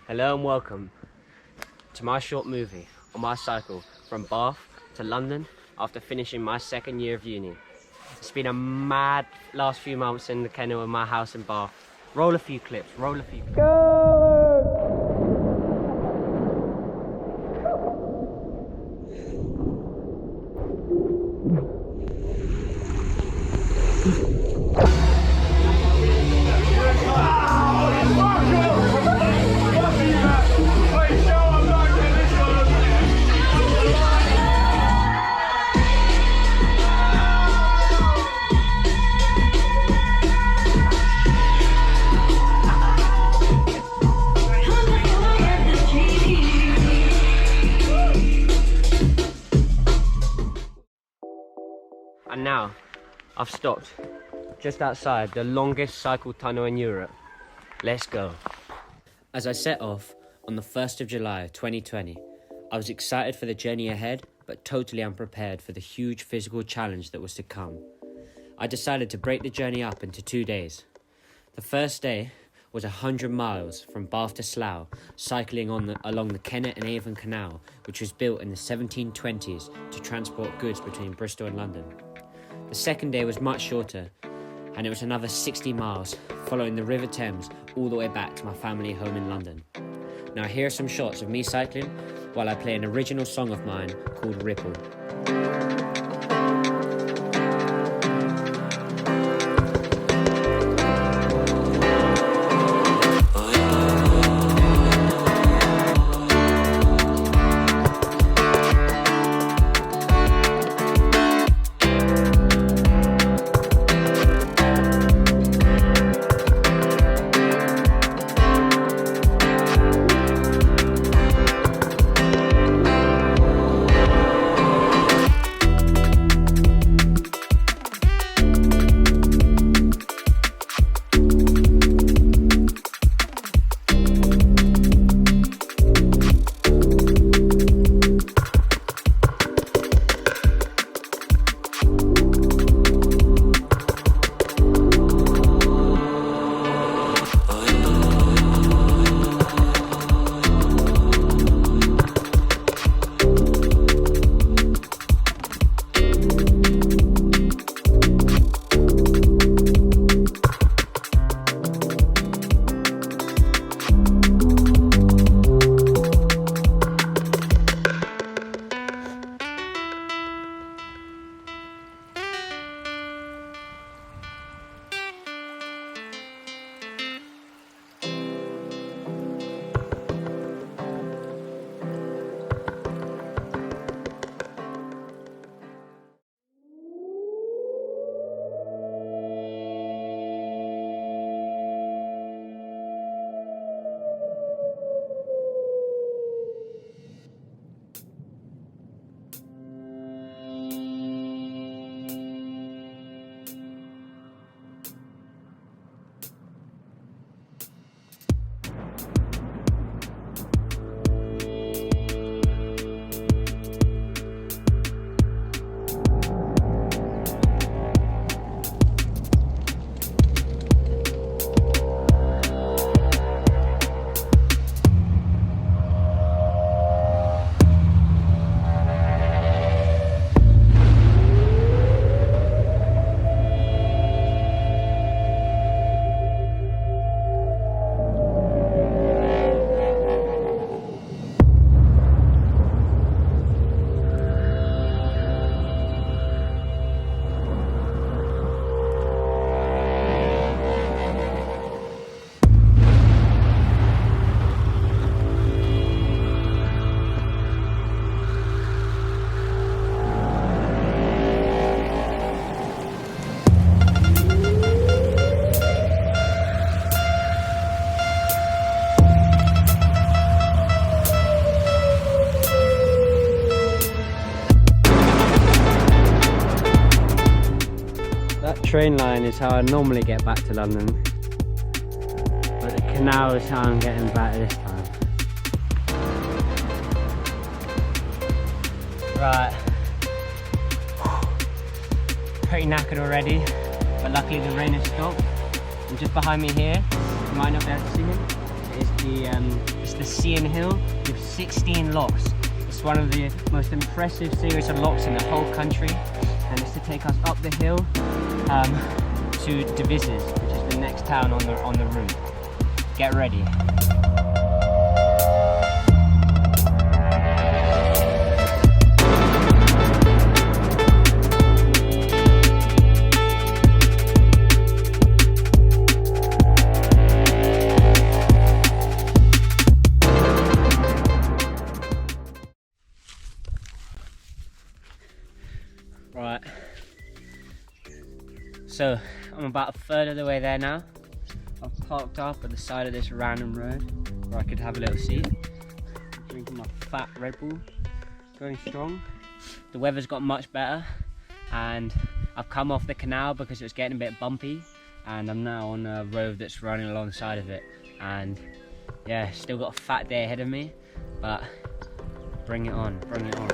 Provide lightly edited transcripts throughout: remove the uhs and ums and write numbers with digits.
Hello and welcome to my short movie on my cycle from Bath to London after finishing my second year of uni. It's been a mad last few months in the kennel in my house in Bath. Roll a few clips, roll a few clips. And now, I've stopped just outside the longest cycle tunnel in Europe. Let's go. As I set off on the 1st of July 2020, I was excited for the journey ahead, but totally unprepared for the huge physical challenge that was to come. I decided to break the journey up into 2 days. The first day was 100 miles from Bath to Slough, cycling along the Kennet and Avon Canal, which was built in the 1720s to transport goods between Bristol and London. The second day was much shorter, and it was another 60 miles, following the River Thames all the way back to my family home in London. Now here are some shots of me cycling while I play an original song of mine called Ripple. That train line is how I normally get back to London, but the canal is how I'm getting back this time. Right, pretty knackered already, but luckily the rain has stopped. And just behind me here, you might not be able to see it, is the the Sean Hill with 16 locks. It's one of the most impressive series of locks in the whole country, and it's to take us up the hill to Devizes, which is the next town on the route. Get ready. Right, so I'm about a third of the way there now. I've parked up at the side of this random road where I could have a little seat. I'm drinking my fat Red Bull, going strong. The weather's got much better and I've come off the canal because it was getting a bit bumpy, and I'm now on a road that's running alongside of it. And yeah, still got a fat day ahead of me, but bring it on, bring it on.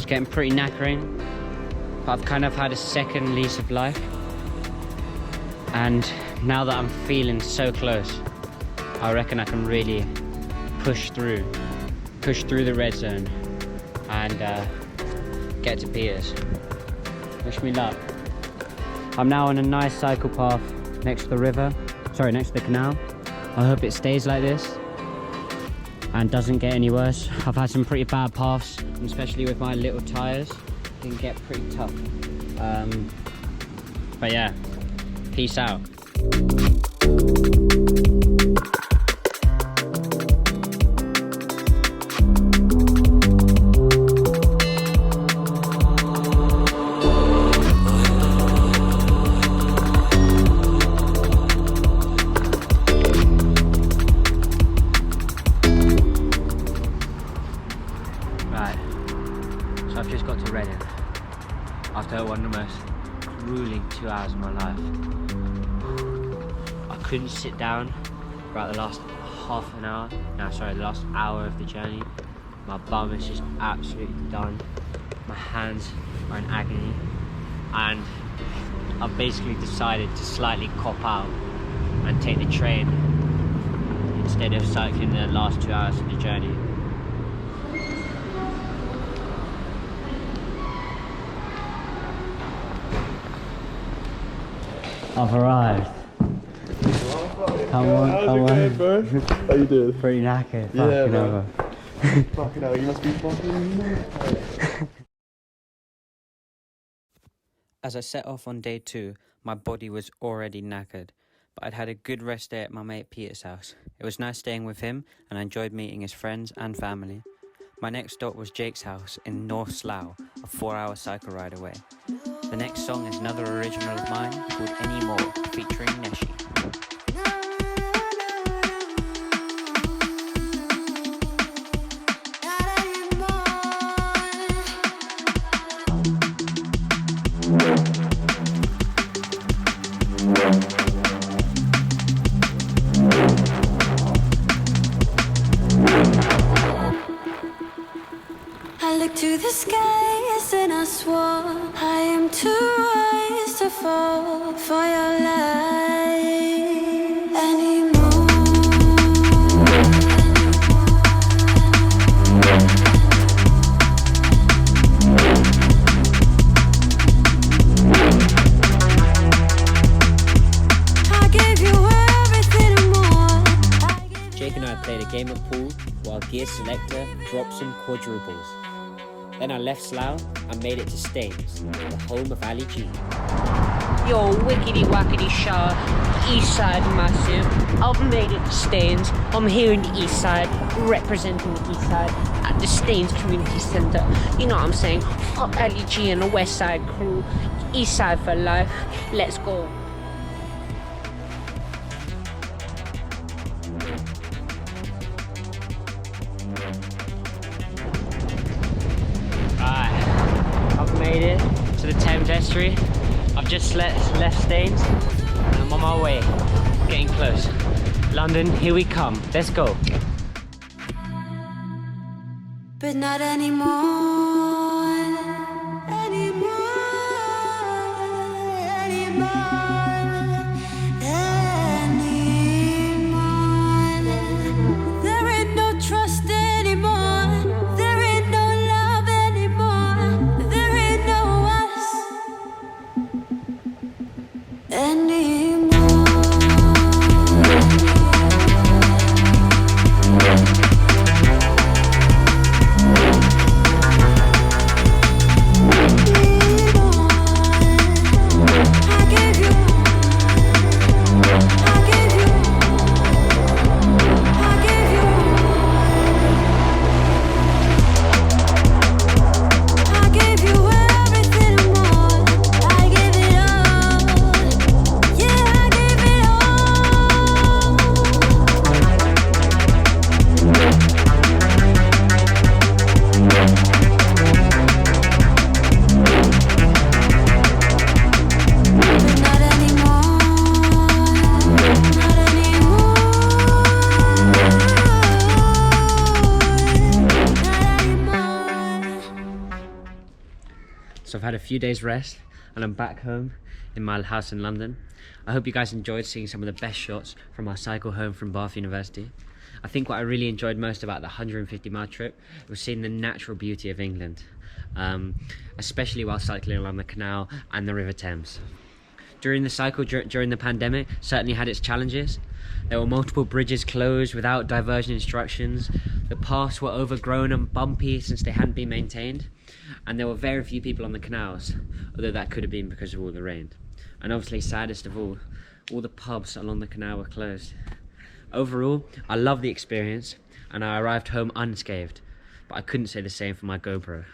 Getting pretty knackering, but I've kind of had a second lease of life, and now that I'm feeling so close, I reckon I can really push through the red zone and get to Peters. Wish me luck. I'm now on a nice cycle path next to the river, sorry, next to the canal. I hope it stays like this and doesn't get any worse. I've had some pretty bad paths, especially with my little tyres. It can get pretty tough. But yeah, peace out. So I've just got to Reading after one of the most grueling 2 hours of my life. I couldn't sit down throughout the last the last hour of the journey. My bum is just absolutely done. My hands are in agony, and I've basically decided to slightly cop out and take the train instead of cycling the last 2 hours of the journey. I've arrived. Come on, come on. Bro? How you doing? Pretty knackered. Yeah, fucking Fucking hell, you must be fucking mad. As I set off on day 2, my body was already knackered, but I'd had a good rest day at my mate Peter's house. It was nice staying with him, and I enjoyed meeting his friends and family. My next stop was Jake's house in North Slough, a 4-hour cycle ride away. The next song is another original of mine called Any More, featuring Neshi. I look to the skies and I swore I am too wise to fall for your light anymore. I gave you everything and more. Jake and I played a game of pool while Gear Selector drops in quadruples. Then I left Slough and made it to Staines, the home of Ali G. Yo, wickety wackety shaw, east side massive. I've made it to Staines. I'm here in the east side, representing the east side at the Staines Community Centre. You know what I'm saying? Up Ali G and the west side crew, east side for life. Let's go. made it to the Thames estuary. I've just left Staines and I'm on my way, getting close. London, here we come. Let's go. but not anymore. Anymore. There ain't no trust anymore. There ain't no love anymore. There ain't no us anymore. So I've had a few days rest and I'm back home in my house in London. I hope you guys enjoyed seeing some of the best shots from our cycle home from Bath University. I think what I really enjoyed most about the 150-mile trip was seeing the natural beauty of England, especially while cycling along the canal and the River Thames. During the cycle during the pandemic certainly had its challenges. There were multiple bridges closed without diversion instructions. The paths were overgrown and bumpy since they hadn't been maintained. And there were very few people on the canals, although that could have been because of all the rain. And obviously, saddest of all the pubs along the canal were closed. Overall, I loved the experience and I arrived home unscathed, but I couldn't say the same for my GoPro.